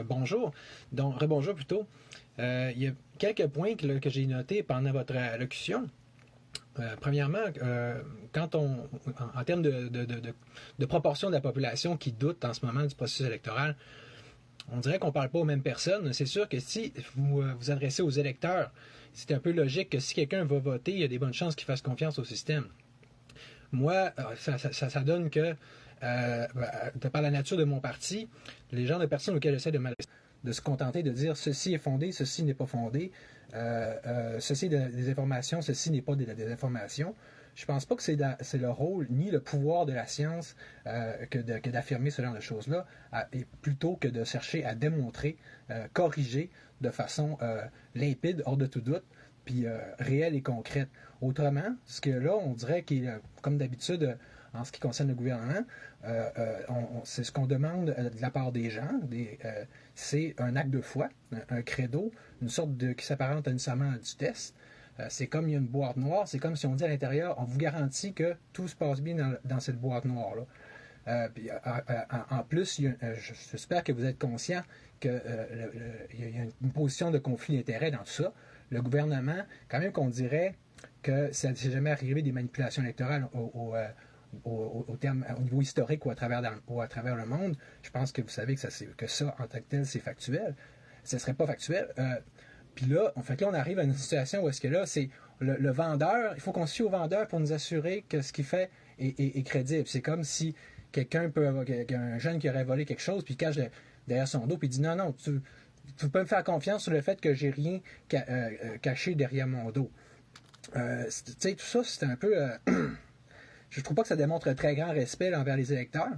Bonjour. Donc, rebonjour plutôt. Il y a quelques points que j'ai notés pendant votre allocution. Premièrement, quand en termes de proportion de la population qui doute en ce moment du processus électoral, on dirait qu'on ne parle pas aux mêmes personnes. C'est sûr que si vous vous adressez aux électeurs, c'est un peu logique que si quelqu'un va voter, il y a des bonnes chances qu'il fasse confiance au système. Moi, ça donne que, de par la nature de mon parti, les genres de personnes auxquelles j'essaie de m'adresser, de se contenter de dire ceci est fondé, ceci n'est pas fondé, ceci est des informations, ceci n'est pas des informations. Je pense pas que c'est le rôle ni le pouvoir de la science que d'affirmer ce genre de choses-là, et plutôt que de chercher à démontrer, corriger de façon limpide, hors de tout doute, puis réelle et concrète. Autrement, ce que là, on dirait qu'il est, comme d'habitude, en ce qui concerne le gouvernement, c'est ce qu'on demande de la part des gens, c'est un acte de foi, un credo, une sorte qui s'apparente nécessairement à du test. C'est comme il y a une boîte noire, c'est comme si on dit à l'intérieur, on vous garantit que tout se passe bien dans cette boîte noire-là. En plus, j'espère que vous êtes conscient qu'il y a une position de conflit d'intérêts dans tout ça. Le gouvernement, quand même qu'on dirait que ça n'est jamais arrivé des manipulations électorales au niveau historique ou à travers le monde, je pense que vous savez que ça, en tant que tel, c'est factuel. Ce ne serait pas factuel. Puis là, on arrive à une situation où est-ce que là, c'est le vendeur, il faut qu'on se fie au vendeur pour nous assurer que ce qu'il fait est crédible. C'est comme si un jeune qui aurait volé quelque chose, puis il cache derrière son dos, puis il dit non, tu peux me faire confiance sur le fait que j'ai rien caché derrière mon dos. Tu sais, tout ça, c'est un peu... je trouve pas que ça démontre un très grand respect envers les électeurs.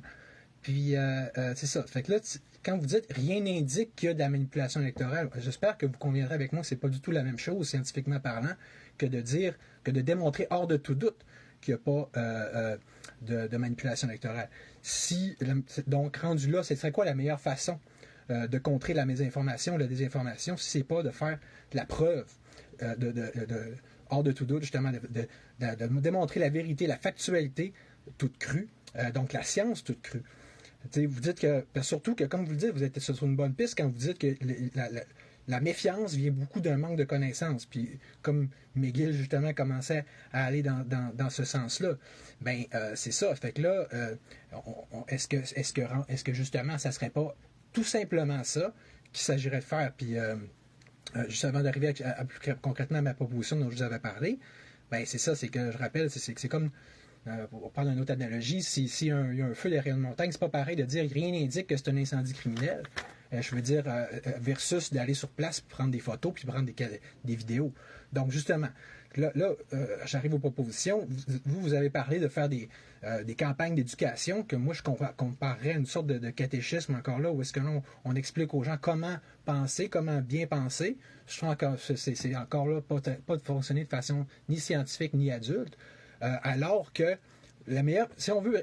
Puis, c'est ça. Fait que là, quand vous dites rien n'indique qu'il y a de la manipulation électorale, j'espère que vous conviendrez avec moi que c'est pas du tout la même chose, scientifiquement parlant, que de démontrer hors de tout doute qu'il n'y a pas de manipulation électorale. Donc, rendu là, ce serait quoi la meilleure façon de contrer la mésinformation, la désinformation, si c'est pas de faire la preuve hors de tout doute, justement, de démontrer la vérité, la factualité toute crue, donc la science toute crue. T'sais, vous dites que, surtout que, comme vous le dites, vous êtes sur une bonne piste quand vous dites que la méfiance vient beaucoup d'un manque de connaissances. Puis, comme McGill, justement, commençait à aller dans ce sens-là, ben c'est ça. Fait que là, est-ce que, justement, ça serait pas tout simplement ça qu'il s'agirait de faire? Puis, juste avant d'arriver plus concrètement à ma proposition dont je vous avais parlé, ben c'est ça, c'est que je rappelle, c'est comme... pour prendre une autre analogie, si il y a un feu derrière une montagne, c'est pas pareil de dire rien n'indique que c'est un incendie criminel. Je veux dire, versus d'aller sur place, prendre des photos, puis prendre des vidéos. Donc, justement, là j'arrive aux propositions. Vous avez parlé de faire des campagnes d'éducation que moi, je comparerais à une sorte de catéchisme encore là, où est-ce que on explique aux gens comment penser, comment bien penser. Je trouve que c'est encore là pas de fonctionner de façon ni scientifique ni adulte. Alors que la meilleure, si on veut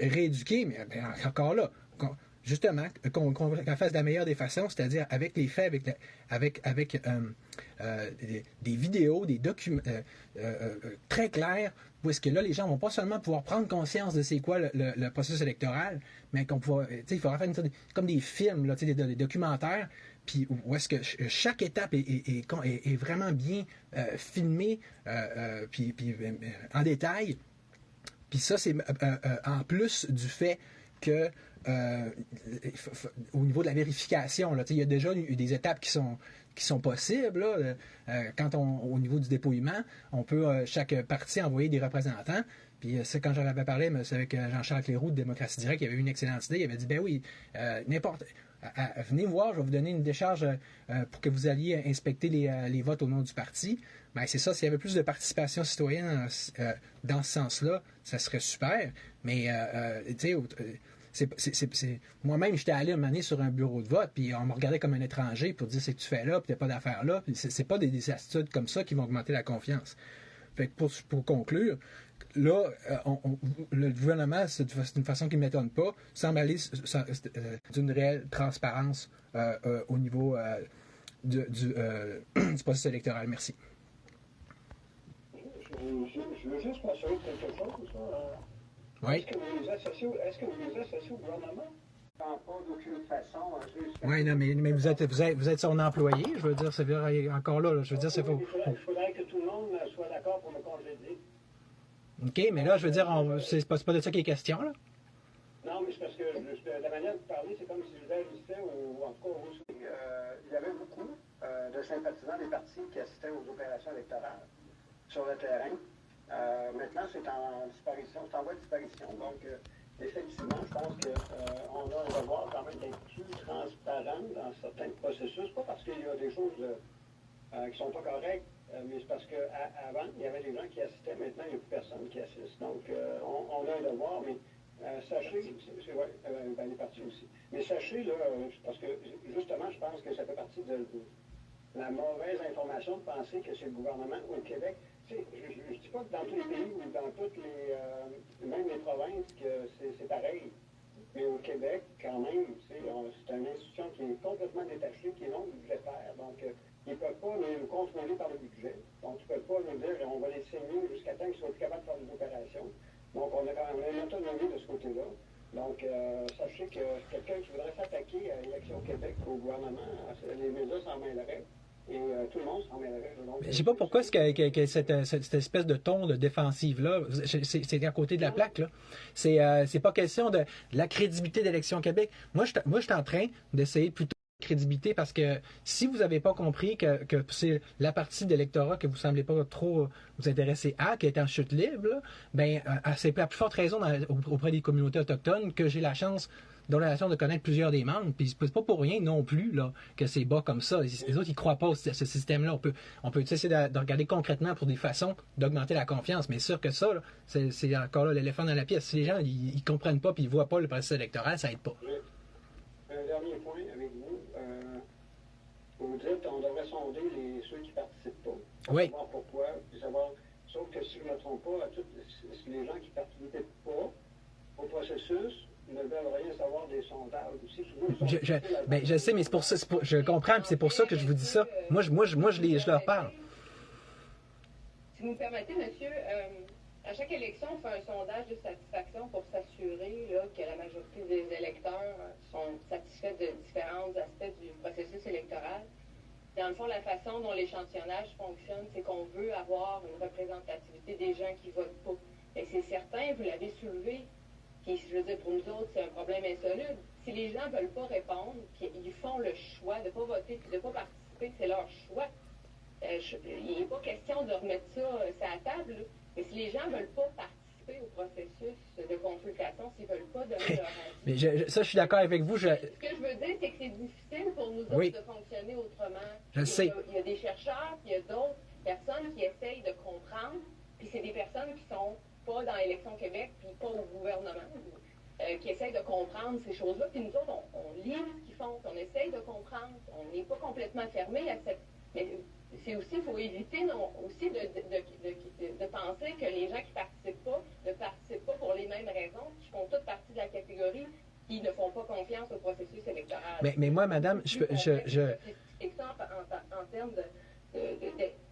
rééduquer, mais encore là, justement, qu'on fasse de la meilleure des façons, c'est-à-dire avec les faits, avec des vidéos, des documents très clairs, où est-ce que là, les gens vont pas seulement pouvoir prendre conscience de c'est quoi le processus électoral, mais qu'on pourra, il faudra faire comme des films, là, des documentaires, puis où est-ce que chaque étape est vraiment bien filmée, puis en détail. Puis ça, c'est en plus du fait que au niveau de la vérification, il y a déjà eu des étapes qui sont possibles. Là. Au niveau du dépouillement, on peut chaque parti envoyer des représentants. Puis c'est quand j'en avais parlé, c'est avec Jean-Charles Cléroux de Démocratie Directe, il avait eu une excellente idée. Il avait dit, ben oui, venez me voir, je vais vous donner une décharge pour que vous alliez inspecter les votes au nom du parti. Ben, c'est ça, s'il y avait plus de participation citoyenne dans ce sens-là, ça serait super. Mais, tu sais, moi-même, j'étais allé un moment donné sur un bureau de vote, puis on me regardait comme un étranger pour dire, c'est que tu fais là, puis t'as pas d'affaires là. Puis c'est pas des attitudes comme ça qui vont augmenter la confiance. Fait que pour conclure, là, le gouvernement, c'est d'une façon qui ne m'étonne pas, semble aller d'une réelle transparence au niveau du processus électoral. Merci. Je veux juste m'assurer de quelque chose. Oui. Est-ce que vous vous associez au gouvernement? Pas d'aucune façon. Oui, non, mais vous êtes son employé, je veux dire, c'est encore là, je veux dire, c'est faux. Il faudrait que tout le monde soit d'accord pour me congédier. OK, mais là, je veux dire, c'est pas de ça qu'il est question, là. Non, mais c'est parce que la manière de parler, c'est comme si je agissais, ou en tout cas, il y avait beaucoup de sympathisants des partis qui assistaient aux opérations électorales sur le terrain. Maintenant, c'est en disparition, c'est en voie de disparition. Donc, effectivement, je pense qu'on a un devoir quand même d'être plus transparent dans certains processus, pas parce qu'il y a des choses qui ne sont pas correctes, mais c'est parce qu'avant, il y avait des gens qui assistaient, maintenant, il n'y a plus personne qui assiste. Donc, on a un devoir, mais sachez, les partis aussi, mais sachez, là, parce que justement, je pense que ça fait partie de la mauvaise information de penser que c'est le gouvernement au Québec. Je ne dis pas que dans tous les pays ou dans toutes même les provinces, que c'est pareil. Mais au Québec, quand même, c'est une institution qui est complètement détachée, qui est non budgétaire. Donc, ils ne peuvent pas nous contrôler par le budget. Donc, ils ne peuvent pas nous dire on va les saigner jusqu'à temps qu'ils soient plus capables de faire des opérations. Donc, on a quand même une autonomie de ce côté-là. Donc, sachez que quelqu'un qui voudrait s'attaquer à l'élection au Québec, au gouvernement, les médias s'en mêleraient. Et tout le monde s'en mêlerait. Je ne sais pas pourquoi cette espèce de ton de défensive-là, c'est à côté de la plaque, là. C'est pas question de la crédibilité d'Élection Québec. Moi, je suis en train d'essayer plutôt de crédibilité parce que si vous n'avez pas compris que c'est la partie d'électorat que vous ne semblez pas trop vous intéresser à, qui est en chute libre, là, ben, c'est la plus forte raison auprès des communautés autochtones que j'ai la chance de connaître plusieurs des membres, puis c'est pas pour rien non plus là, que c'est bas comme ça. Les autres, ils croient pas à ce système-là. On peut essayer de regarder concrètement pour des façons d'augmenter la confiance, mais sûr que ça, c'est encore là l'éléphant dans la pièce. Si les gens, ils comprennent pas, puis ils voient pas le processus électoral, ça aide pas. Un dernier point avec vous. Vous dites qu'on devrait sonder ceux qui ne participent pas. Pour savoir pourquoi, puis savoir... Sauf que si je ne me trompe pas, les gens qui ne participent pas au processus ne veulent rien savoir des sondages. Je sais, mais c'est pour ça, je comprends, puis c'est pour ça que je vous dis ça. Moi, je leur parle. Si vous me permettez, monsieur, à chaque élection, on fait un sondage de satisfaction pour s'assurer que la majorité des électeurs sont satisfaits de différents aspects du processus électoral. Dans le fond, la façon dont l'échantillonnage fonctionne, c'est qu'on veut avoir une représentativité des gens qui votent pas. Et c'est certain, vous l'avez soulevé, puis je veux dire, pour nous autres, c'est un problème insoluble. Si les gens ne veulent pas répondre, puis ils font le choix de ne pas voter, puis de ne pas participer, c'est leur choix. Il n'est pas question de remettre ça sur la table, là. Mais si les gens ne veulent pas participer au processus de consultation, s'ils ne veulent pas donner leur avis... Mais ça, je suis d'accord avec vous. Ce que je veux dire, c'est que c'est difficile pour nous autres de fonctionner autrement. Je sais. Il y a des chercheurs, puis il y a d'autres personnes qui essayent de comprendre, puis c'est des personnes qui sont pas dans l'Élection Québec, puis pas au gouvernement, qui essayent de comprendre ces choses-là. Puis nous autres, on lit ce qu'ils font, on essaye de comprendre. On n'est pas complètement fermé à cette... Mais c'est aussi, il faut éviter aussi de penser que les gens qui ne participent pas ne participent pas pour les mêmes raisons, qui font toute partie de la catégorie qui ne font pas confiance au processus électoral. Mais moi, madame, Et ça en termes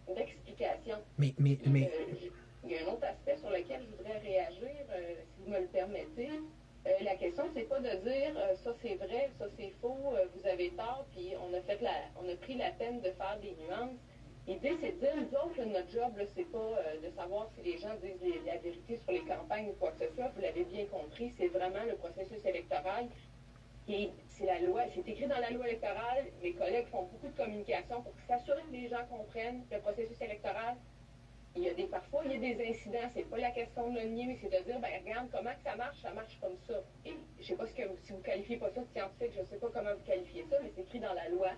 d'explication. Mais il y a un autre aspect sur lequel je voudrais réagir, si vous me le permettez. La question, c'est pas de dire ça c'est vrai, ça c'est faux, vous avez tort, puis on a pris la peine de faire des nuances. L'idée, c'est de dire, nous autres, notre job, c'est pas de savoir si les gens disent la vérité sur les campagnes ou quoi que ce soit. Vous l'avez bien compris, c'est vraiment le processus électoral. Et c'est la loi, c'est écrit dans la loi électorale. Mes collègues font beaucoup de communication pour s'assurer que les gens comprennent le processus électoral. Parfois, il y a des incidents, c'est pas la question de le nier, mais c'est de dire, ben regarde, comment que ça marche comme ça. Et je sais pas si vous qualifiez pas ça de scientifique, je sais pas comment vous qualifiez ça, mais c'est écrit dans la loi.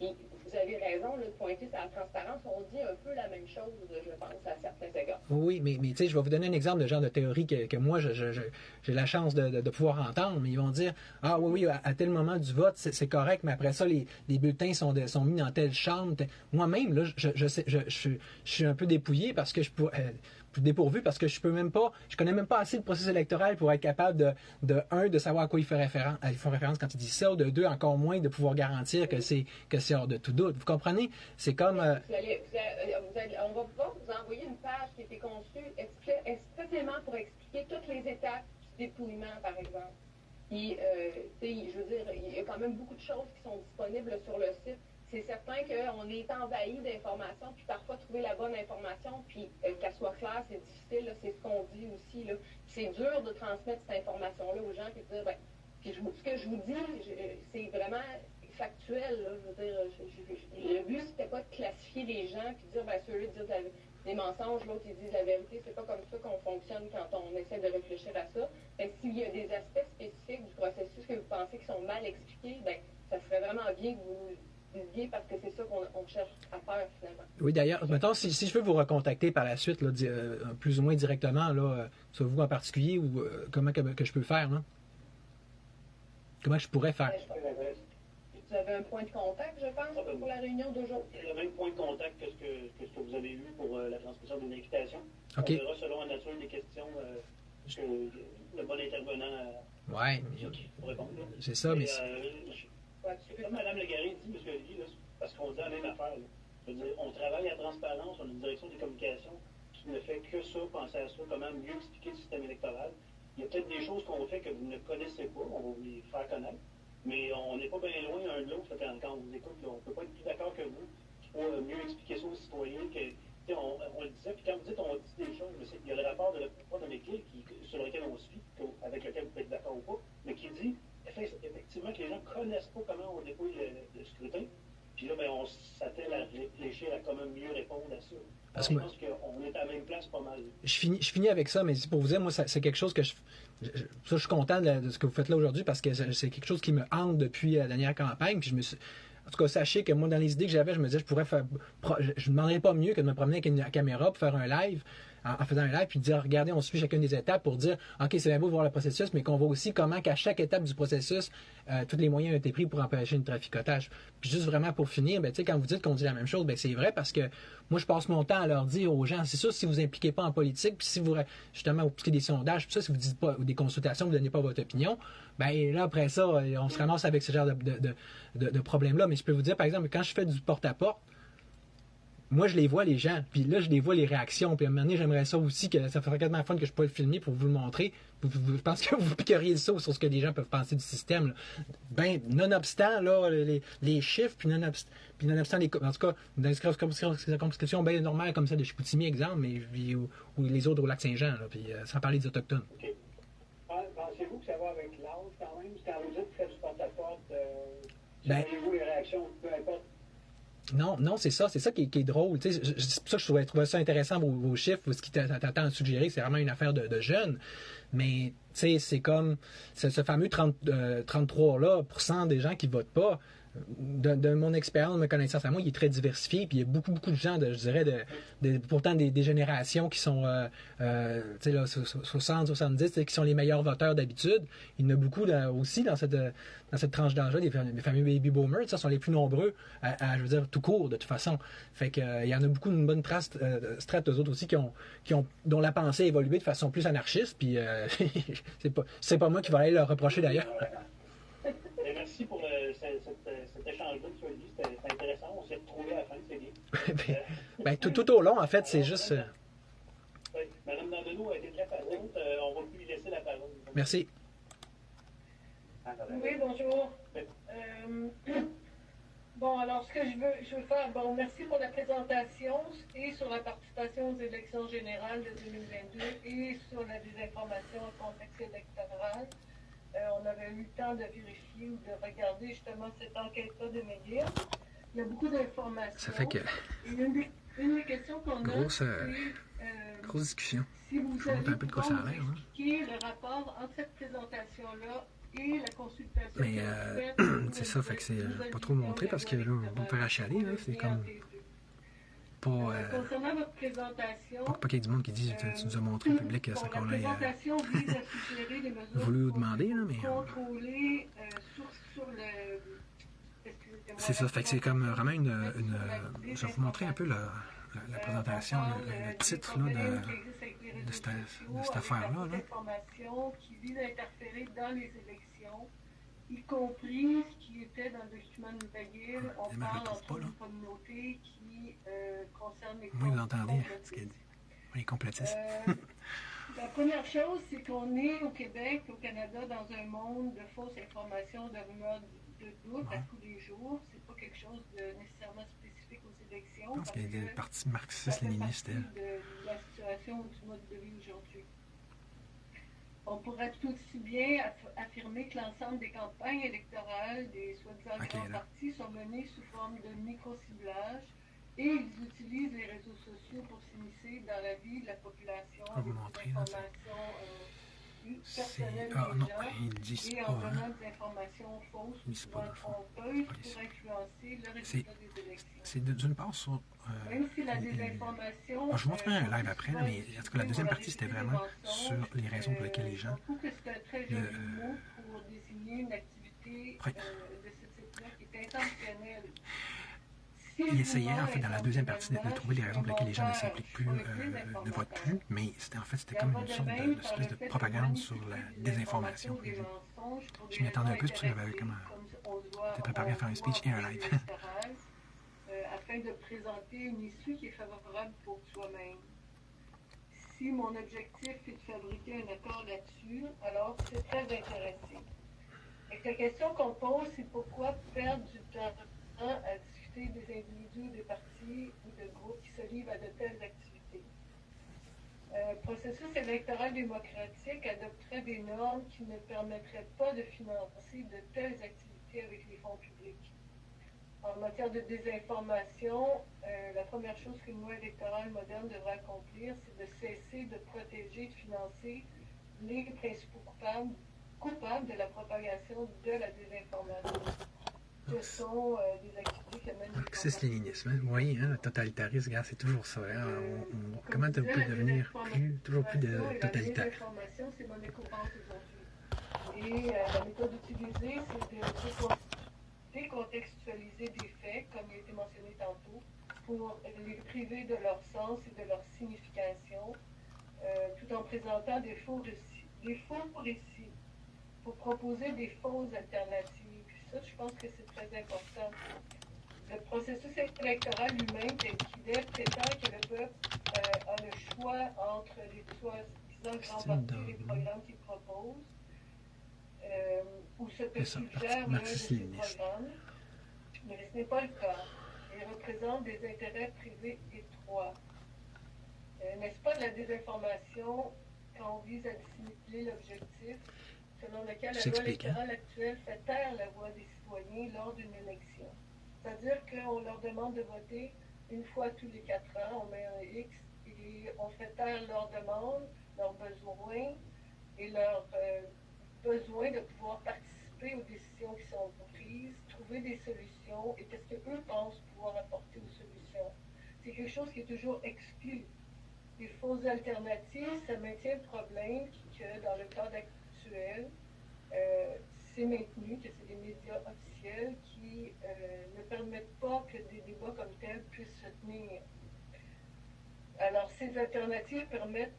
Et vous avez raison de pointer sur la transparence, on dit un peu la même chose, je pense, à certains égards. Oui, mais tu sais, je vais vous donner un exemple de genre de théorie que moi, j'ai la chance de pouvoir entendre, mais ils vont dire, ah oui, à tel moment du vote, c'est correct, mais après ça, les bulletins sont mis dans telle chambre. Moi-même, là, je suis un peu dépouillé parce que dépourvu parce que je connais même pas assez le processus électoral pour être capable de savoir à quoi il fait référence quand il dit ça, ou de deux, encore moins de pouvoir garantir que c'est hors de tout doute. Vous comprenez? C'est comme... on va pouvoir vous envoyer une page qui a été conçue expressément pour expliquer toutes les étapes du dépouillement, par exemple. Puis, je veux dire, il y a quand même beaucoup de choses qui sont disponibles sur le site. C'est certain qu'on est envahi d'informations, puis parfois trouver la bonne information, puis qu'elle soit claire, c'est difficile, là, c'est ce qu'on dit aussi. Là. C'est dur de transmettre cette information-là aux gens, puis de dire, puis ce que je vous dis, c'est vraiment factuel. Là, je veux dire, le but, c'était pas de classifier les gens, puis de dire, ceux-là disent des mensonges, l'autre, ils disent la vérité. C'est pas comme ça qu'on fonctionne quand on essaie de réfléchir à ça. S'il y a des aspects spécifiques du processus que vous pensez qui sont mal expliqués, ça serait vraiment bien que vous parce que c'est ça qu'on cherche à faire finalement. Oui, d'ailleurs, maintenant, si je veux vous recontacter par la suite, là, plus ou moins directement, là, soit vous en particulier, ou comment que je peux le faire, là? Comment je pourrais faire? Vous avez un point de contact, je pense, pour la réunion d'aujourd'hui. Le même point de contact que ce que vous avez eu pour la transmission d'une invitation. OK. On verra selon la nature des questions que le bon intervenant pour répondre. C'est ça, mais... Comme Mme Légaré dit, M. Olivier, là, parce qu'on dit la même affaire. Là. Je veux dire, on travaille à transparence, on a une direction des communications qui ne fait que ça, penser à ça, comment mieux expliquer le système électoral. Il y a peut-être des choses qu'on fait que vous ne connaissez pas, on va vous les faire connaître, mais on n'est pas bien loin un de l'autre. Quand on vous écoute, là, on ne peut pas être plus d'accord que vous pour mieux expliquer ça aux citoyens. On le disait, puis quand vous dites on dit des choses, il y a le rapport de McGill sur lequel on se fie, avec lequel vous pouvez être d'accord ou pas, mais qui dit effectivement que les gens ne connaissent pas comment on dépouille le scrutin. Puis là, on s'attelle à réfléchir à comment mieux répondre à ça. Alors, je pense qu'on est à la même place pas mal. Je finis avec ça, mais pour vous dire, moi, c'est quelque chose que je suis content de ce que vous faites là aujourd'hui parce que c'est quelque chose qui me hante depuis la dernière campagne. Puis en tout cas, sachez que moi, dans les idées que j'avais, je me disais, je ne demanderais pas mieux que de me promener avec une caméra pour faire un live, en faisant un live, puis de dire, regardez, on suit chacune des étapes pour dire, OK, c'est bien beau de voir le processus, mais qu'on voit aussi comment qu'à chaque étape du processus, tous les moyens ont été pris pour empêcher le traficotage. Puis juste vraiment pour finir, quand vous dites qu'on dit la même chose, c'est vrai parce que moi, je passe mon temps à leur dire aux gens, c'est sûr, si vous impliquez pas en politique, puis si vous, justement, vous piquez des sondages, puis ça, si vous dites pas, ou des consultations, vous ne donnez pas votre opinion, là, après ça, on se ramasse avec ce genre de problème-là. Mais je peux vous dire, par exemple, quand je fais du porte-à-porte, moi, je les vois, les gens, puis là, je les vois, les réactions. Puis à un moment donné, j'aimerais ça aussi, que ça ferait quasiment fun que je puisse le filmer pour vous le montrer. Je pense que vous piqueriez le saut sur ce que les gens peuvent penser du système. Là. Nonobstant là, les chiffres, puis nonobstant les... En tout cas, dans les circonscriptions bien normales comme ça de Chicoutimi, exemple, mais, ou les autres au Lac-Saint-Jean, là, puis sans parler des Autochtones. Okay. Pensez-vous que ça va avec l'âge quand même? Quand vous dites que faites du porte-à-porte, surveillez-vous les réactions, peu importe? Non, c'est ça qui est drôle. C'est pour ça que je trouvais ça intéressant, vos chiffres, ce qui t'attend à suggérer, c'est vraiment une affaire de jeunes. Mais c'est comme ce fameux 33% des gens qui votent pas. De mon expérience, de ma connaissance à moi, il est très diversifié. Puis il y a beaucoup de gens, je dirais, pourtant des générations qui sont 60, 70, qui sont les meilleurs voteurs d'habitude. Il y en a beaucoup aussi dans cette tranche d'âge-là, les fameux baby boomers, ça sont les plus nombreux je veux dire, tout court, de toute façon. Fait que il y en a beaucoup, une bonne strate eux autres aussi dont la pensée a évolué de façon plus anarchiste. Puis c'est pas moi qui vais aller leur reprocher d'ailleurs. Merci pour cet échange-là, M. Olivier. C'était intéressant. On s'est retrouvés à la fin, c'est bien. Tout au long, en fait, c'est juste... Oui, Mme Dandeno a été très patiente. On va lui laisser la parole. Merci. Oui, bonjour. Bon, alors, ce que je veux faire, merci pour la présentation et sur la participation aux élections générales de 2022 et sur la désinformation au contexte électoral. On avait eu le temps de vérifier ou de regarder justement cette enquête-là de McGill. Il y a beaucoup d'informations. Ça fait que... Une des questions qu'on a, c'est... grosse discussion. Si vous avez un peu de quoi ça a l'air, expliqué le rapport entre cette présentation-là et la consultation. Mais c'est ça, fait que c'est pas trop montré parce que là, on va me faire achaler, là. C'est comme... concernant votre présentation, pas qu'il y ait du monde qui dit tu nous as montré le public sans qu'on ait voulu demander, là, mais contrôler sur le... C'est ça, fait que c'est comme vraiment une je vais vous montrer un peu la présentation, le titre là, de cette affaire-là. Qui vise à interférer dans les élections, y compris ce qui était dans le document de McGill. On parle entre une communauté qui concerne les... Moi, vous entendez ce qu'elle dit. Oui, complotiste. La première chose, c'est qu'on est au Québec, au Canada, dans un monde de fausses informations, de rumeurs, de doutes à tous les jours. C'est pas quelque chose de nécessairement spécifique aux élections. Je pense qu'il y a des partis marxistes-léninistes. De la situation du mode de vie aujourd'hui. On pourrait tout aussi bien affirmer que l'ensemble des campagnes électorales des soi-disant grands partis sont menées sous forme de micro-ciblage et ils utilisent les réseaux sociaux pour s'immiscer dans la vie de la population avec des informations personnelles des gens et en donnant des informations fausses, souvent trompeuses pour influencer le résultat des élections. C'est d'une part sur... Même si la désinformation... je vous montrerai un live après, mais en tout cas, la deuxième partie, c'était vraiment sur les raisons pour lesquelles les gens... Je trouve que c'est un très joli mot pour désigner une activité de ce type-là qui est intentionnelle. Il essayait, en fait, dans la deuxième partie, de trouver les raisons pour lesquelles les gens ne s'impliquent plus, ne votent plus, mais c'était comme une sorte d'espèce de propagande sur la désinformation. Je m'y attendais un peu, c'est pour ça que j'avais été préparé à faire un speech et un live. Afin de présenter une issue qui est favorable pour soi-même. Si mon objectif est de fabriquer un accord là-dessus, alors c'est très intéressant. Et la question qu'on pose, c'est pourquoi perdre du temps à discuter des individus, des partis ou de groupes qui se livrent à de telles activités. Le processus électoral démocratique adopterait des normes qui ne permettraient pas de financer de telles activités avec les fonds publics. En matière de désinformation, la première chose qu'une loi électorale moderne devrait accomplir, c'est de cesser de protéger et de financer les principaux coupables de la propagation de la désinformation, que sont des activités qui amènent... Marxisme-léninisme, vous voyez, le totalitarisme, regarde, c'est toujours ça. Comment on peut devenir toujours plus totalitaire? La désinformation, c'est monnaie courante aujourd'hui. Et la méthode utilisée, c'est de décontextualiser des faits, comme il a été mentionné tantôt, pour les priver de leur sens et de leur signification, tout en présentant des faux récits, pour proposer des fausses alternatives. Ça, je pense que c'est très important. Le processus électoral lui-même, tel qu'il est, prétend que le peuple a le choix entre les soi-disant grands partis et les programmes qu'il propose. Ou ce que suggère l'un de ces programmes, mais ce n'est pas le cas. Ils représentent des intérêts privés étroits. N'est-ce pas de la désinformation quand on vise à dissimuler l'objectif selon lequel la loi électorale actuelle fait taire la voix des citoyens lors d'une élection? C'est-à-dire qu'on leur demande de voter une fois tous les 4 ans, on met un X et on fait taire leurs demandes, leurs besoins et leurs besoin de pouvoir participer aux décisions qui sont prises, trouver des solutions et qu'est-ce qu'eux pensent pouvoir apporter aux solutions. C'est quelque chose qui est toujours exclu. Les fausses alternatives, ça maintient le problème que dans le cadre actuel, c'est maintenu, que c'est des médias officiels qui ne permettent pas que des débats comme tels puissent se tenir. Alors, ces alternatives permettent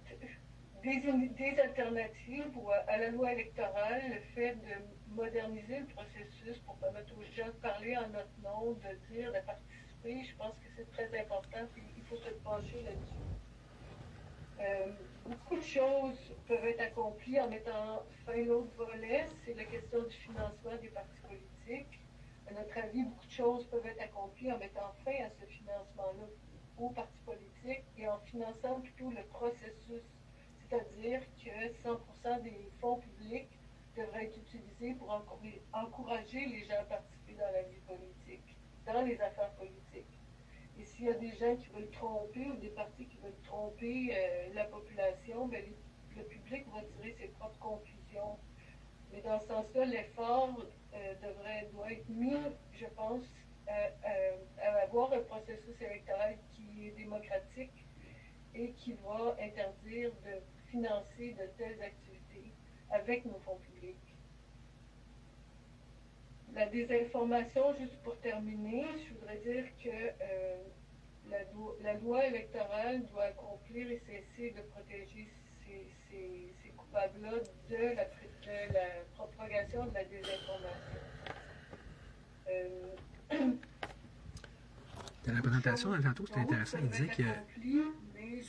des alternatives à la loi électorale, le fait de moderniser le processus pour permettre aux gens de parler en notre nom, de dire, de participer. Je pense que c'est très important et il faut se pencher là-dessus. Beaucoup de choses peuvent être accomplies en mettant fin à l'autre volet, c'est la question du financement des partis politiques. À notre avis, beaucoup de choses peuvent être accomplies en mettant fin à ce financement-là aux partis politiques et en finançant plutôt le processus. C'est-à-dire que 100% des fonds publics devraient être utilisés pour encourager les gens à participer dans la vie politique, dans les affaires politiques. Et s'il y a des gens qui veulent tromper ou des partis qui veulent tromper la population, ben, le public va tirer ses propres conclusions. Mais dans ce sens-là, l'effort doit être mis, je pense, à avoir un processus électoral qui est démocratique et qui va interdire de financer de telles activités avec nos fonds publics. La désinformation, juste pour terminer, je voudrais dire que la loi électorale doit accomplir et cesser de protéger ces coupables-là de la propagation de la désinformation. Dans la présentation, tantôt, c'était intéressant. Il disait que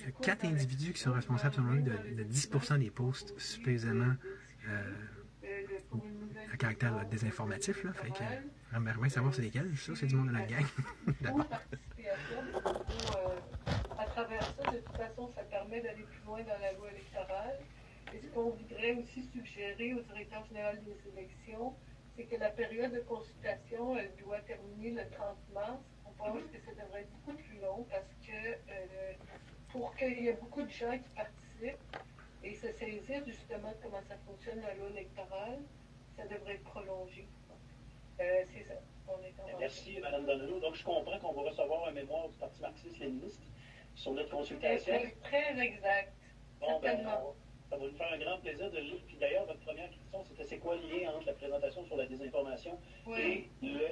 y a 4 individus qui sont responsables, selon lui, de 10% des posts supposément à caractère désinformatif. Là, fait que j'aimerais bien savoir c'est lesquels. Je suis sûr que c'est du monde de notre gang. D'abord. À travers ça, de toute façon, ça permet d'aller plus loin dans la loi électorale. Et ce qu'on voudrait aussi suggérer au directeur général des élections, c'est que la période de consultation, elle doit terminer le 30 mars. On pense que ça devrait être beaucoup plus long parce que pour qu'il y ait beaucoup de gens qui participent et se saisissent justement de comment ça fonctionne la loi électorale, ça devrait être prolongé. C'est ça. Merci, Mme Donneau. Donc, je comprends qu'on va recevoir un mémoire du Parti marxiste-léniniste sur notre consultation. C'est très exact. Bon, ça va nous faire un grand plaisir de lire. Puis d'ailleurs, votre première question, c'était c'est quoi le lien entre la présentation sur la désinformation et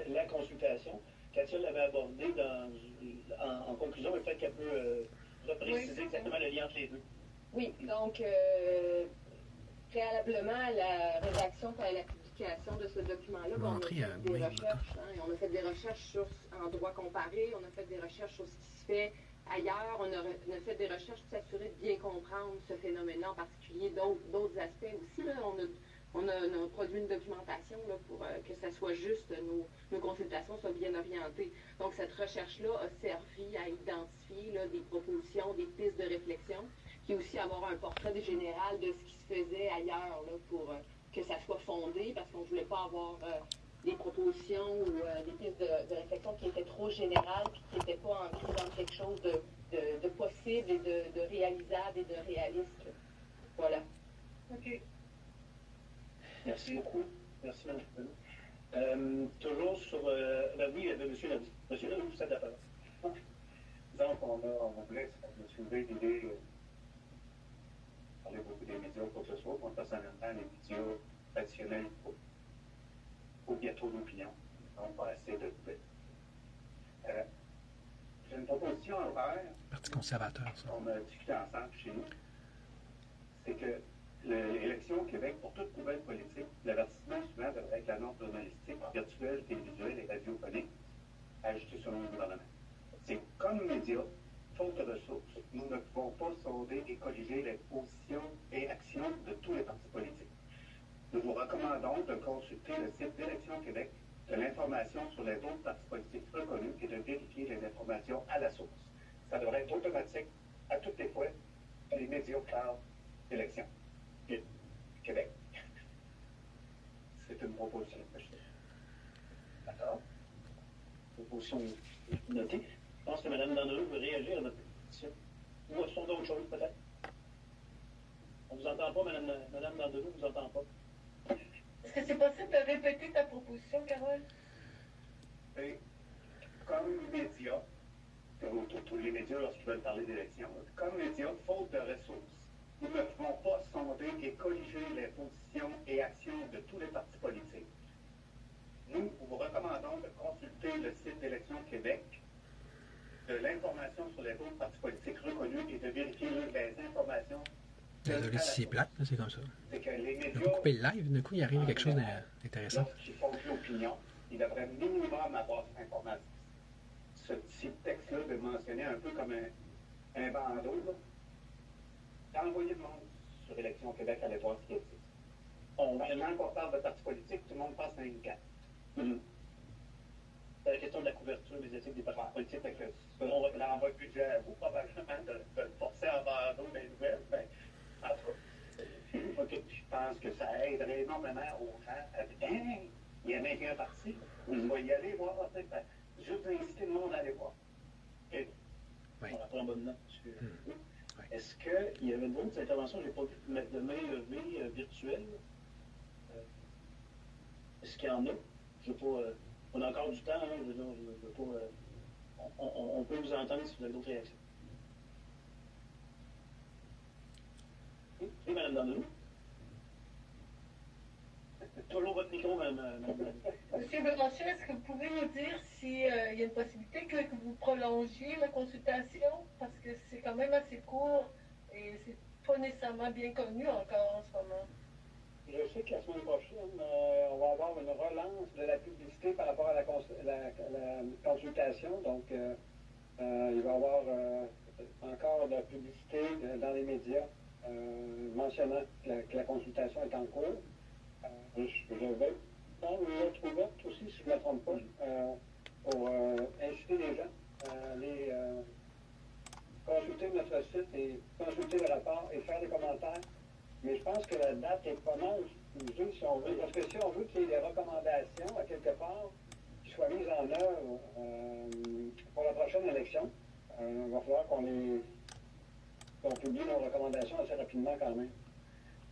la consultation? Katia l'avait abordé en conclusion, mais peut-être qu'elle peut repréciser exactement le lien entre les deux. Oui, donc, préalablement à la rédaction et à la publication de ce document-là, on a fait des recherches. On a fait des recherches en droit comparé, on a fait des recherches sur ce qui se fait ailleurs, on a fait des recherches pour s'assurer de bien comprendre ce phénomène-là en particulier, d'autres aspects aussi. Là, on a produit une documentation là, pour que ça soit juste, nos consultations soient bien orientées. Donc, cette recherche-là a servi à identifier là, des propositions, des pistes de réflexion, puis aussi avoir un portrait général de ce qui se faisait ailleurs là, pour que ça soit fondé, parce qu'on ne voulait pas avoir des propositions ou des pistes de réflexion qui étaient trop générales puis qui n'étaient pas ancrées dans quelque chose de possible et de réalisable et de réaliste. Voilà. OK. Merci beaucoup. Merci, Mme. Toujours sur... oui, M. Lamy. M. Lamy, vous êtes la parole. Disons qu'on voulait soulever l'idée de parler beaucoup des médias ou quoi que ce soit. Moi, personnellement, les médias traditionnels, il y a trop d'opinions, donc pas assez de fait. J'ai une proposition à faire. Parti conservateur, ça. On a discuté ensemble chez nous. C'est que l'élection au Québec, pour toute nouvelle politique, l'avertissement souvent devrait être l'annonce journalistique, virtuelle, télévisuelle et radiophonique, ajoutée sur le gouvernement. C'est comme médias, faute de ressources, nous ne pouvons pas sonder et corriger les positions et actions de tous les partis politiques. Nous vous recommandons de consulter le site d'Élections Québec, de l'information sur les autres partis politiques reconnus et de vérifier les informations à la source. Ça devrait être automatique à toutes les fois les médias parlent d'élections. Québec. C'est une proposition que je fais. D'accord. Proposition notée. Je pense que Mme Dandreau veut réagir à notre pétition. Ou sont d'autres choses, peut-être? On ne vous entend pas, Mme Dandreau, on ne vous entend pas. Est-ce que c'est possible de répéter ta proposition, Carole? Et comme médias, tous les médias lorsqu'ils veulent parler d'élections, comme médias, faute de ressources, nous ne pouvons pas sonder et corriger les positions et actions de tous les partis politiques. Nous vous recommandons de consulter le site d'Élections Québec, de l'information sur les autres partis politiques reconnus et de vérifier les informations. Désolé si c'est plate, c'est comme ça. C'est que les médias... On a coupé le live, d'un coup, il arrive quelque chose d'intéressant. Lorsqu'ils font de l'opinion, ils devraient minimum avoir cette information. Ce petit texte-là de mentionner un peu comme un bandeau, d'envoyer le monde sur Élections Québec à aller voir ce qui existe. Maintenant qu'on parle de partis politiques, tout le monde passe à une carte. C'est la question de la couverture médiatique des partis politiques. On l'envoie budget à vous, probablement, de le forcer en bandeau des nouvelles. Ben, en tout cas, je pense que ça aiderait énormément aux gens à dire hey, il y a 21 partis, vous va y aller voir, juste inciter le monde à aller voir. Et, on va prendre bonne note. Est-ce qu'il y avait d'autres interventions? Je n'ai pas vu de main levée virtuelle. Est-ce qu'il y en a? Je veux pas. On a encore du temps, hein, je veux pas. On peut vous entendre si vous avez d'autres réactions. Oui, Mme Dandreau. Toujours votre micro, Mme. Monsieur Béranchet, est-ce que vous pouvez nous dire s'il y a une possibilité que vous prolongiez la consultation? Parce que c'est quand même assez court et c'est pas nécessairement bien connu encore en ce moment. Je sais que la semaine prochaine, on va avoir une relance de la publicité par rapport à la consultation. Donc, il va y avoir encore de publicité dans les médias mentionnant que la consultation est en cours. Je vais prendre une lettre ouverte aussi, si je ne me trompe pas, pour inciter les gens à aller consulter notre site et consulter le rapport et faire des commentaires. Mais je pense que la date est pas mal usée, si on veut. Parce que si on veut qu'il y ait des recommandations, à quelque part, qui soient mises en œuvre pour la prochaine élection, il va falloir qu'on publie nos recommandations assez rapidement quand même.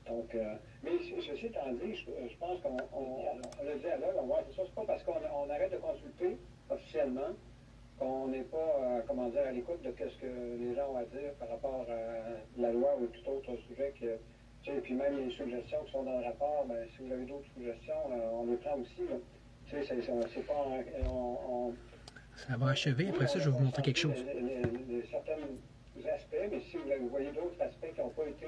Donc, mais ceci étant dit, je pense qu'on le dit à l'heure, c'est ça, c'est pas parce qu'on arrête de consulter officiellement qu'on n'est pas, à l'écoute de ce que les gens ont à dire par rapport à la loi ou tout autre sujet que, et puis même les suggestions qui sont dans le rapport, ben, si vous avez d'autres suggestions, on les prend aussi. C'est pas Ça va achever. Après ça, je vais vous montrer quelque chose. Certains aspects, mais si vous voyez d'autres aspects qui n'ont pas été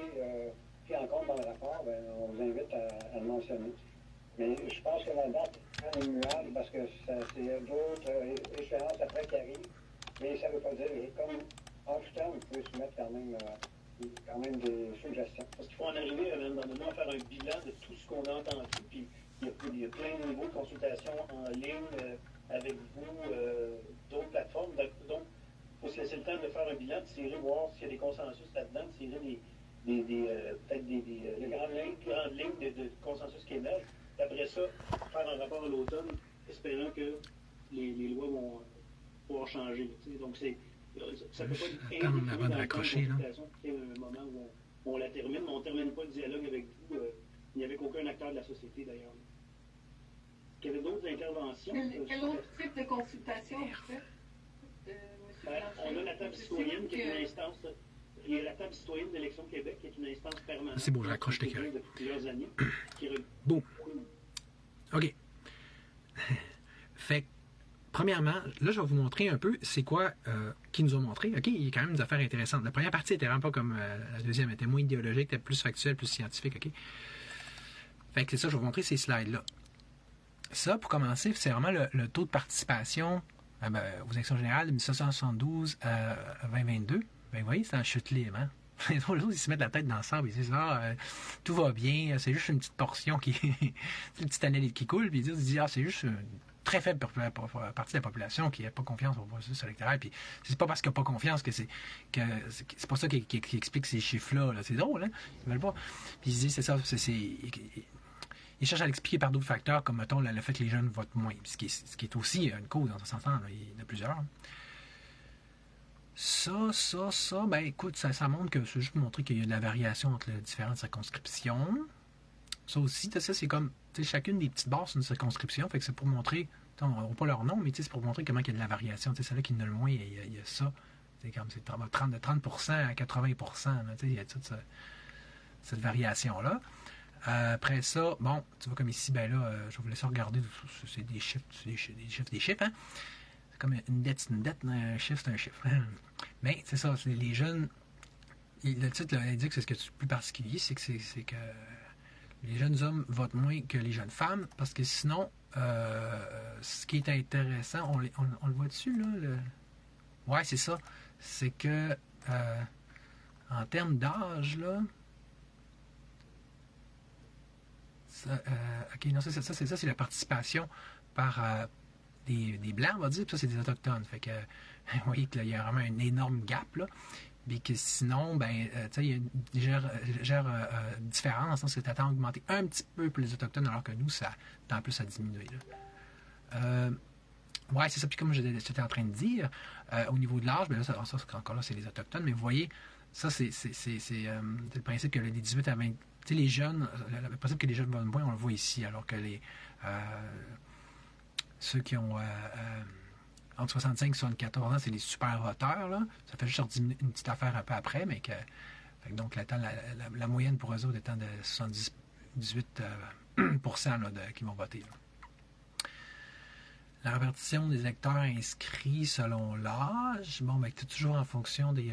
pris en compte dans le rapport, ben, on vous invite à le mentionner. Mais je pense que la date est immuable parce que c'est d'autres échéances après qui arrivent. Mais ça ne veut pas dire, comme en tout temps, vous pouvez soumettre quand même des suggestions. Parce qu'il faut en arriver à faire un bilan de tout ce qu'on a entendu. Puis il y a plein de niveaux de consultation en ligne avec vous, d'autres plateformes. Donc, il faut se laisser le temps de faire un bilan, de tirer, voir s'il y a des consensus là-dedans, de tirer peut-être des grandes lignes de consensus qui émergent. Après ça, faire un rapport à l'automne, espérant que les lois vont pouvoir changer. Donc, ça peut pas être comme avant de raccrocher, là. Il y a un moment où on la termine, mais on ne termine pas le dialogue avec vous, ni avec aucun acteur de la société, d'ailleurs. Il y avait d'autres interventions. Quel autre type de consultation vous faites, on a la table citoyenne qui est une instance. Il y a la table citoyenne d'Élection Québec qui est une instance permanente. C'est bon, je raccroche tes cœurs. Depuis plusieurs années. Bon. OK. Fait que, premièrement, là, je vais vous montrer un peu c'est quoi qu'ils nous ont montré. OK, il y a quand même des affaires intéressantes. La première partie était vraiment pas comme la deuxième, elle était moins idéologique, était plus factuelle, plus scientifique. OK? Fait que c'est ça, je vais vous montrer ces slides-là. Ça, pour commencer, c'est vraiment le taux de participation aux élections générales de 1772 à 2022. Ben, vous voyez, c'est en chute libre, hein? Les autres, ils se mettent la tête dans le sable, ils disent tout va bien, c'est juste une petite portion qui une petite année qui coule, puis ils disent c'est juste une très faible partie de la population qui n'a pas confiance au processus électoral, puis c'est pas parce qu'il n'a pas confiance que c'est pas ça qui explique ces chiffres-là, là. C'est drôle, hein? Ils veulent pas. Puis ils disent c'est ça, ils cherchent à l'expliquer par d'autres facteurs, comme mettons le fait que les jeunes votent moins, ce qui est aussi une cause, dans ce sens-là, il y en a plusieurs. Ça, ben écoute, ça montre que c'est juste pour montrer qu'il y a de la variation entre les différentes circonscriptions. Ça aussi, ça c'est comme, chacune des petites barres c'est une circonscription, fait que c'est pour montrer, on n'aura pas leur nom, mais c'est pour montrer comment il y a de la variation. C'est là qu'il y en a le moins, il y a ça. C'est comme de 30% à 80%, il y a toute cette variation-là. Après ça, bon, tu vois comme ici, ben là, je vais vous laisser regarder, c'est des chiffres, hein? C'est comme une dette, c'est une dette, un chiffre, c'est un chiffre. Mais c'est ça, c'est les jeunes. Le titre indique que c'est ce qui est le plus particulier, c'est que les jeunes hommes votent moins que les jeunes femmes, parce que sinon, ce qui est intéressant, on le voit dessus, là. Ouais, c'est ça. C'est que en termes d'âge, là. OK, non, ça, c'est la participation par des Blancs, on va dire, puis ça, c'est des Autochtones. Fait que, vous voyez qu'il y a vraiment un énorme gap, là. Puis que sinon, ben, il y a une légère différence, hein, c'est à augmenter un petit peu pour les Autochtones, alors que nous, ça tend plus à diminuer, là. Ouais, c'est ça. Puis comme j'étais en train de dire, au niveau de l'âge, ben là, encore là, c'est les Autochtones, mais vous voyez, ça, c'est le principe que les 18 à 20... Tu sais, les jeunes, le principe que les jeunes votent moins, on le voit ici, alors que ceux qui ont entre 65 et 74 ans, c'est les super voteurs, là. Ça fait juste une petite affaire un peu après, mais donc la moyenne pour eux autres étant de 78% là, qui vont voter, là. La répartition des électeurs inscrits selon l'âge, bon, ben, c'est toujours en fonction des...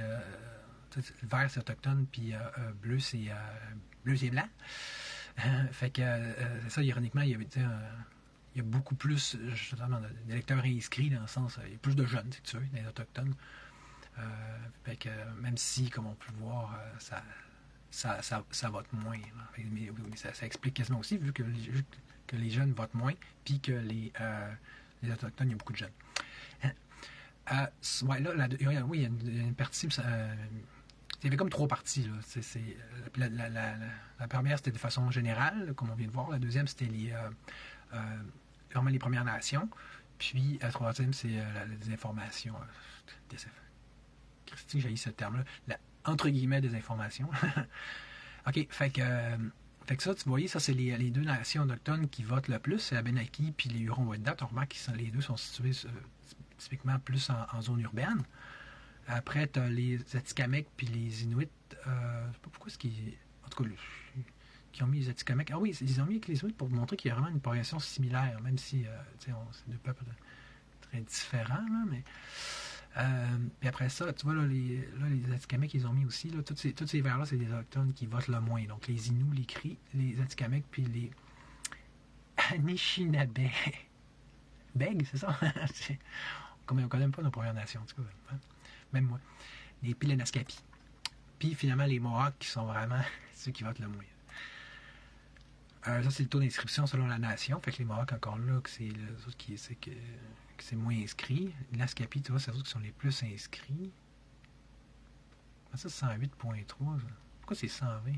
vert, c'est autochtone, puis bleu, c'est blanc. Fait que ça, ironiquement, il y a beaucoup plus justement d'électeurs inscrits, dans le sens, il y a plus de jeunes, si tu veux, des autochtones. Fait que, même si, comme on peut voir, ça vote moins. Mais ça explique quasiment aussi, vu que les jeunes votent moins, puis que les Autochtones, il y a beaucoup de jeunes. Ouais, là, oui, il y a une partie. Il y avait comme 3 parties. Là. La première, c'était de façon générale, comme on vient de voir. La deuxième, c'était vraiment les Premières Nations. Puis, la troisième, c'est la désinformation. Christy, j'ai eu ce terme-là. Entre guillemets, désinformation. OK, fait que ça, tu voyez, ça, c'est les 2 nations autochtones qui votent le plus. C'est Abenaki puis les Hurons-Wendat. On remarque que les deux sont situés typiquement plus en zone urbaine. Après, tu as les Atikamekw puis les Inuits. Je ne sais pas pourquoi en tout cas, qui ont mis les Atikamekw. Ah oui, ils ont mis avec les Inuits pour montrer qu'il y a vraiment une population similaire, même si c'est 2 peuples très différents. Là, mais, puis après ça, tu vois, là, les Atikamekw, ils ont mis aussi. Là, tous ces vers-là, c'est des Autochtones qui votent le moins. Donc, les Inuits, les Cris, les Atikamekw, puis les Anishinaabe. Bègue, c'est ça? On ne connaît même pas nos Premières Nations, en tout cas. Hein? Même moi. Les Pilenaskapi. Puis finalement, les Mohawks qui sont vraiment ceux qui votent le moins. Ça, c'est le taux d'inscription selon la nation. Fait que les Mohawks, encore là, que c'est les autres que c'est moins inscrit. Les Naskapi, tu vois, c'est eux qui sont les plus inscrits. Ça, c'est 108.3. Pourquoi c'est 120?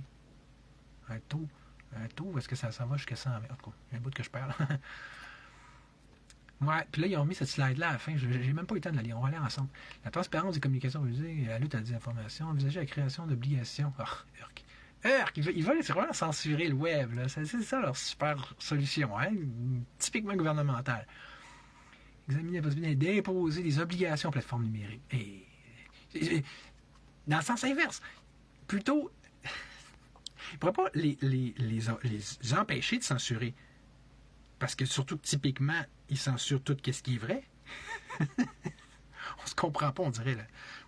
Un taux, est-ce que ça va jusqu'à 120? En tout cas, il y a un bout que je perds. Ouais, puis là, ils ont mis cette slide-là à la fin. J'ai même pas eu le temps de la lire. On va aller ensemble. La transparence des communications rusées, la lutte à la désinformation, envisager la création d'obligations. Ils veulent vraiment censurer le web. Là. C'est ça leur super solution, hein? Typiquement gouvernementale. Examiner la possibilité d'imposer des obligations aux plateformes numériques. Et dans le sens inverse. Plutôt, ils ne pourraient pas les empêcher de censurer. Parce que surtout, typiquement, ils censurent tout ce qui est vrai. On se comprend pas, on dirait, le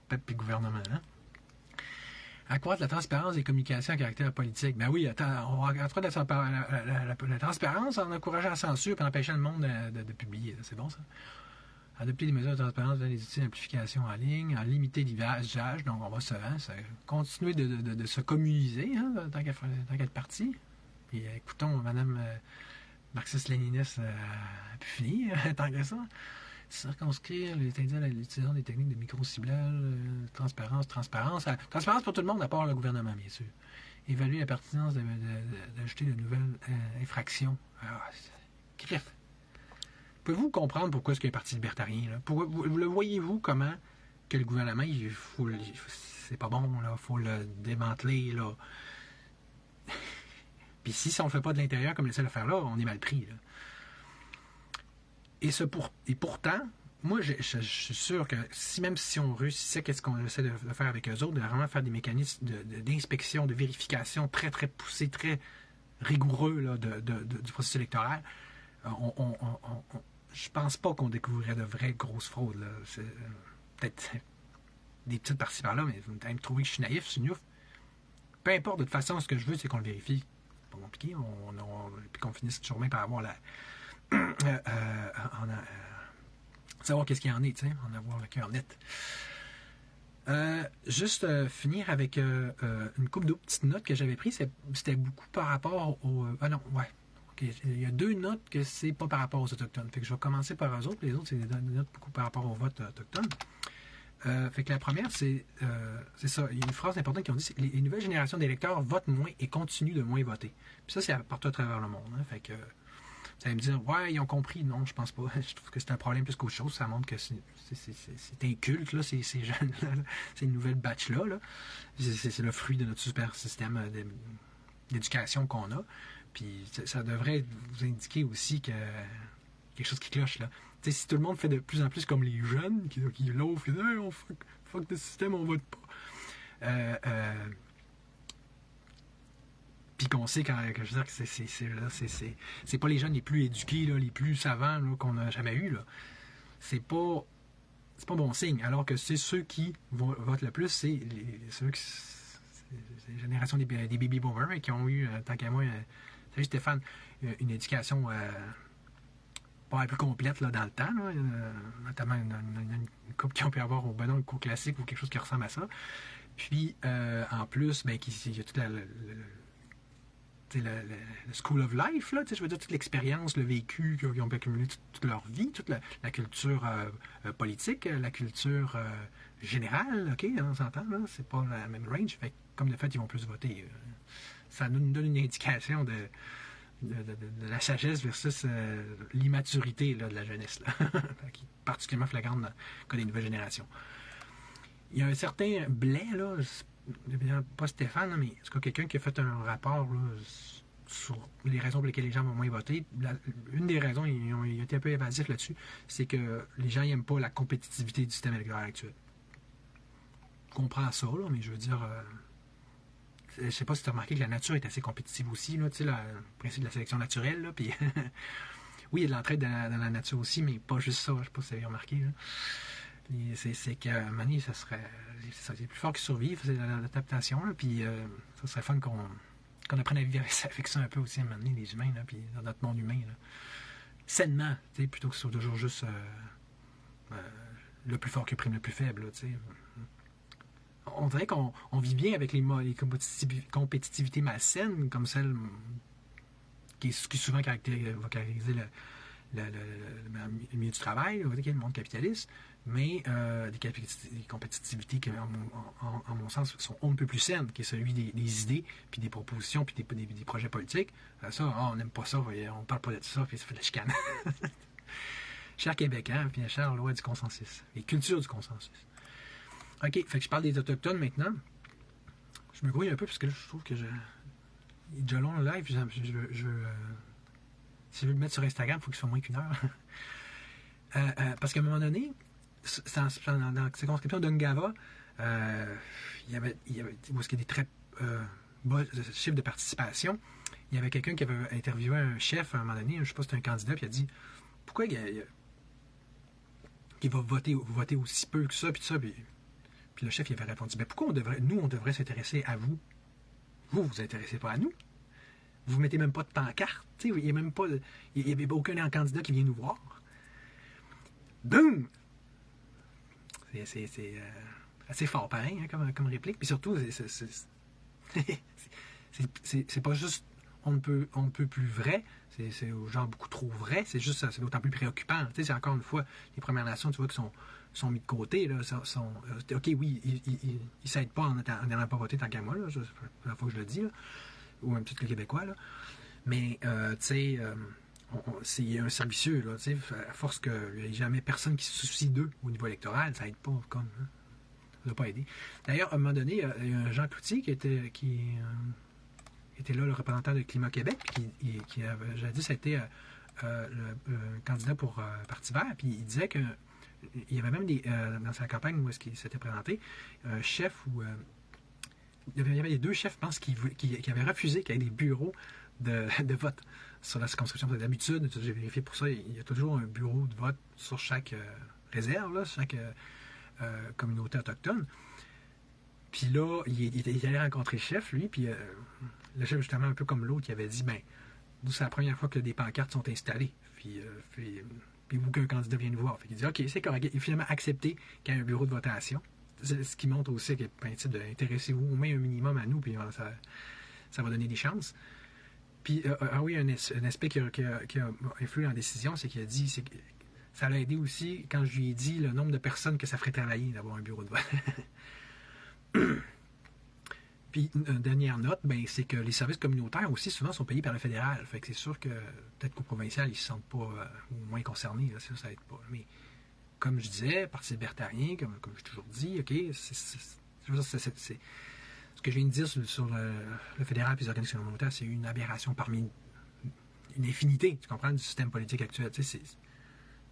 peuple et le gouvernement. Hein? Accroître la transparence des communications à caractère politique. Ben oui, on va accroître la transparence en encourageant la censure et en empêchant le monde de publier. C'est bon, ça? Adopter des mesures de transparence dans les outils d'amplification en ligne, en limiter l'usage. Donc, on va continuer de se communiser, hein, tant qu'être parti. Puis, écoutons, Mme marxiste-léniniste a pu finir, tant que ça. Circonscrire l'utilisation des techniques de micro-ciblage, transparence. Transparence pour tout le monde, à part le gouvernement, bien sûr. Évaluer la pertinence d'ajouter de nouvelles infractions. Griffe. Pouvez-vous comprendre pourquoi est-ce qu'il y a un parti libertarien? Là? Vous le voyez-vous comment que le gouvernement, c'est pas bon, il faut le démanteler, là. Puis si on ne le fait pas de l'intérieur comme il essaie de le faire là, on est mal pris. Là. Et pourtant, moi, je suis sûr que même si on réussissait, qu'est-ce qu'on essaie de faire avec eux autres, de vraiment faire des mécanismes d'inspection, de vérification très, très poussés, très rigoureux là, du processus électoral, je pense pas qu'on découvrirait de vraies grosses fraudes. Là. C'est peut-être des petites parties par là, mais vous allez me trouver que je suis naïf, c'est nul. Peu importe, de toute façon, ce que je veux, c'est qu'on le vérifie. C'est pas compliqué. Puis qu'on finisse toujours bien par avoir savoir qu'est-ce qu'il y en est, en avoir le cœur net. Juste finir avec une couple d'autres petites notes que j'avais prises. C'était beaucoup par rapport au... Okay. Il y a 2 notes que c'est pas par rapport aux Autochtones. Fait que je vais commencer par eux autres. Les autres, c'est des notes beaucoup par rapport au vote autochtone. Fait que la première, c'est ça. Il y a une phrase importante qui ont dit, c'est que les nouvelles générations d'électeurs votent moins et continuent de moins voter. Puis ça, c'est partout à travers le monde. Hein. Fait que vous allez me dire, ouais, ils ont compris. Non, je pense pas. Je trouve que c'est un problème plus qu'autre chose. Ça montre que c'est un culte, là, ces jeunes-là, ces nouvelles batches-là. Là. C'est le fruit de notre super système d'éducation qu'on a. Puis ça devrait vous indiquer aussi que quelque chose qui cloche, là. T'sais, si tout le monde fait de plus en plus comme les jeunes, qui l'offrent, qui disent hey, on fuck le système, on vote pas. Puis qu'on sait que je veux dire que c'est pas les jeunes les plus éduqués, là, les plus savants là, qu'on a jamais eu. Là. C'est pas bon signe. Alors que c'est ceux qui votent le plus, c'est les générations des baby boomers qui ont eu, tant qu'à moi, salut Stéphane, une éducation pas un peu complète là, dans le temps, là, notamment une coupe qui ont pu avoir au bon un cours classique ou quelque chose qui ressemble à ça. Puis, en plus, ben, il y a toute le School of Life, là, je veux dire, toute l'expérience, le vécu qu'ils ont accumulé toute leur vie, toute la culture politique, la culture générale, OK, on s'entend, là, c'est pas la même range, fait que, comme de fait, ils vont plus voter. Ça nous donne une indication de la sagesse versus l'immaturité là, de la jeunesse, là, qui est particulièrement flagrante dans le cas des nouvelles générations. Il y a un certain Blais, là, pas Stéphane, là, mais c'est quelqu'un qui a fait un rapport là, sur les raisons pour lesquelles les gens vont moins voter. Une des raisons, ils ont été un peu évasifs là-dessus, c'est que les gens n'aiment pas la compétitivité du système électoral actuel. Je comprends ça, là, mais je veux dire... je sais pas si tu as remarqué que la nature est assez compétitive aussi, là, le principe de la sélection naturelle. Là, puis oui, il y a de l'entraide dans la nature aussi, mais pas juste ça. Je ne sais pas si vous avez remarqué. Là. C'est qu'à un moment donné, c'est plus fort qui survivent, c'est l'adaptation. Puis ça serait fun qu'on apprenne à vivre avec ça un peu aussi à un moment donné, les humains, là, puis dans notre monde humain. Là. Sainement, plutôt que ce soit toujours juste le plus fort qui opprime le plus faible. Là, on dirait qu'on vit bien avec les compétitivités malsaines, comme celle qui souvent va caractériser le milieu du travail, le monde capitaliste, mais des compétitivités qui, en mon sens, sont un peu plus saines, qui est celui des idées, puis des propositions, puis des projets politiques. Ça, on n'aime pas ça, on ne parle pas de ça, puis ça fait de la chicane. Cher Québécois, puis chère loi du consensus, et culture du consensus. OK, fait que je parle des Autochtones maintenant. Je me grouille un peu parce que là, je trouve que il est déjà long le live. Si je veux le mettre sur Instagram, il faut qu'il soit moins qu'une heure. Parce qu'à un moment donné, dans la circonscription d'Ungava, il y avait des très bas chiffres de participation. Il y avait quelqu'un qui avait interviewé un chef à un moment donné, je ne sais pas si c'était un candidat, puis il a dit pourquoi il va voter aussi peu que ça, puis tout ça, puis le chef il avait répondu pourquoi on devrait s'intéresser à vous? Vous ne vous intéressez pas à nous. Vous ne mettez même pas de pancarte. Il n'y avait aucun candidat qui vient nous voir. Boum! C'est assez fort pareil hein, comme réplique. Puis surtout, c'est pas juste on ne peut plus vrai, c'est aux gens beaucoup trop vrai, c'est juste c'est d'autant plus préoccupant. C'est encore une fois, les Premières Nations, tu vois, qui sont mis de côté. Là, OK, oui, ils ne s'aident pas en n'allant pas voter tant qu'à moi, là, c'est la fois que je le dis, là, ou même peut-être le Québécois, là. Mais, tu sais, c'est un cercle vicieux, là, tu sais, à force qu'il n'y ait jamais personne qui se soucie d'eux au niveau électoral, ça n'aide pas, comme, hein, ça ne va pas aider. D'ailleurs, à un moment donné, il y a un Jean Cloutier qui était là, le représentant de Climat Québec, qui avait jadis été le candidat pour Parti vert, puis il disait que il y avait même dans sa campagne où est-ce qu'il s'était présenté, un chef où il y avait les deux chefs, je pense, qui avaient refusé qu'il y ait des bureaux de vote sur la circonscription. D'habitude, j'ai vérifié pour ça, il y a toujours un bureau de vote sur chaque réserve, là, chaque communauté autochtone. Puis là, il est allé rencontrer le chef, lui, puis le chef, justement, un peu comme l'autre, il avait dit, nous, c'est la première fois que des pancartes sont installées. Puis aucun candidat vient nous voir. Fait il dit, OK, c'est correct. Il a finalement accepté qu'il y ait un bureau de votation. C'est ce qui montre aussi qu'il y a un type d'intéressez-vous au moins un minimum à nous, puis ça va donner des chances. Puis, oui, un aspect qui a influé dans la décision, c'est qu'il a dit, ça l'a aidé aussi quand je lui ai dit le nombre de personnes que ça ferait travailler d'avoir un bureau de vote. Puis, une dernière note, c'est que les services communautaires aussi, souvent, sont payés par le fédéral. Fait que c'est sûr que peut-être qu'au provincial, ils ne se sentent pas ou moins concernés. Là, ça aide pas. Mais comme je disais, Parti libertarien, comme j'ai toujours dit, OK, c'est ce que je viens de dire sur le fédéral et les organismes communautaires, c'est une aberration parmi une infinité, tu comprends, du système politique actuel. Tu sais,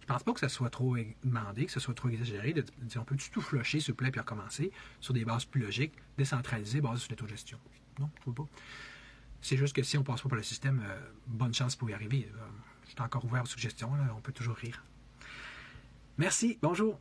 je pense pas que ça soit trop demandé, que ça soit trop exagéré, de dire on peut tout flusher, s'il vous plaît, puis recommencer sur des bases plus logiques, décentralisées, basées sur l'autogestion. Non, je ne veux pas. C'est juste que si on ne passe pas par le système, bonne chance pour y arriver. Je suis encore ouvert aux suggestions, là, on peut toujours rire. Merci, bonjour.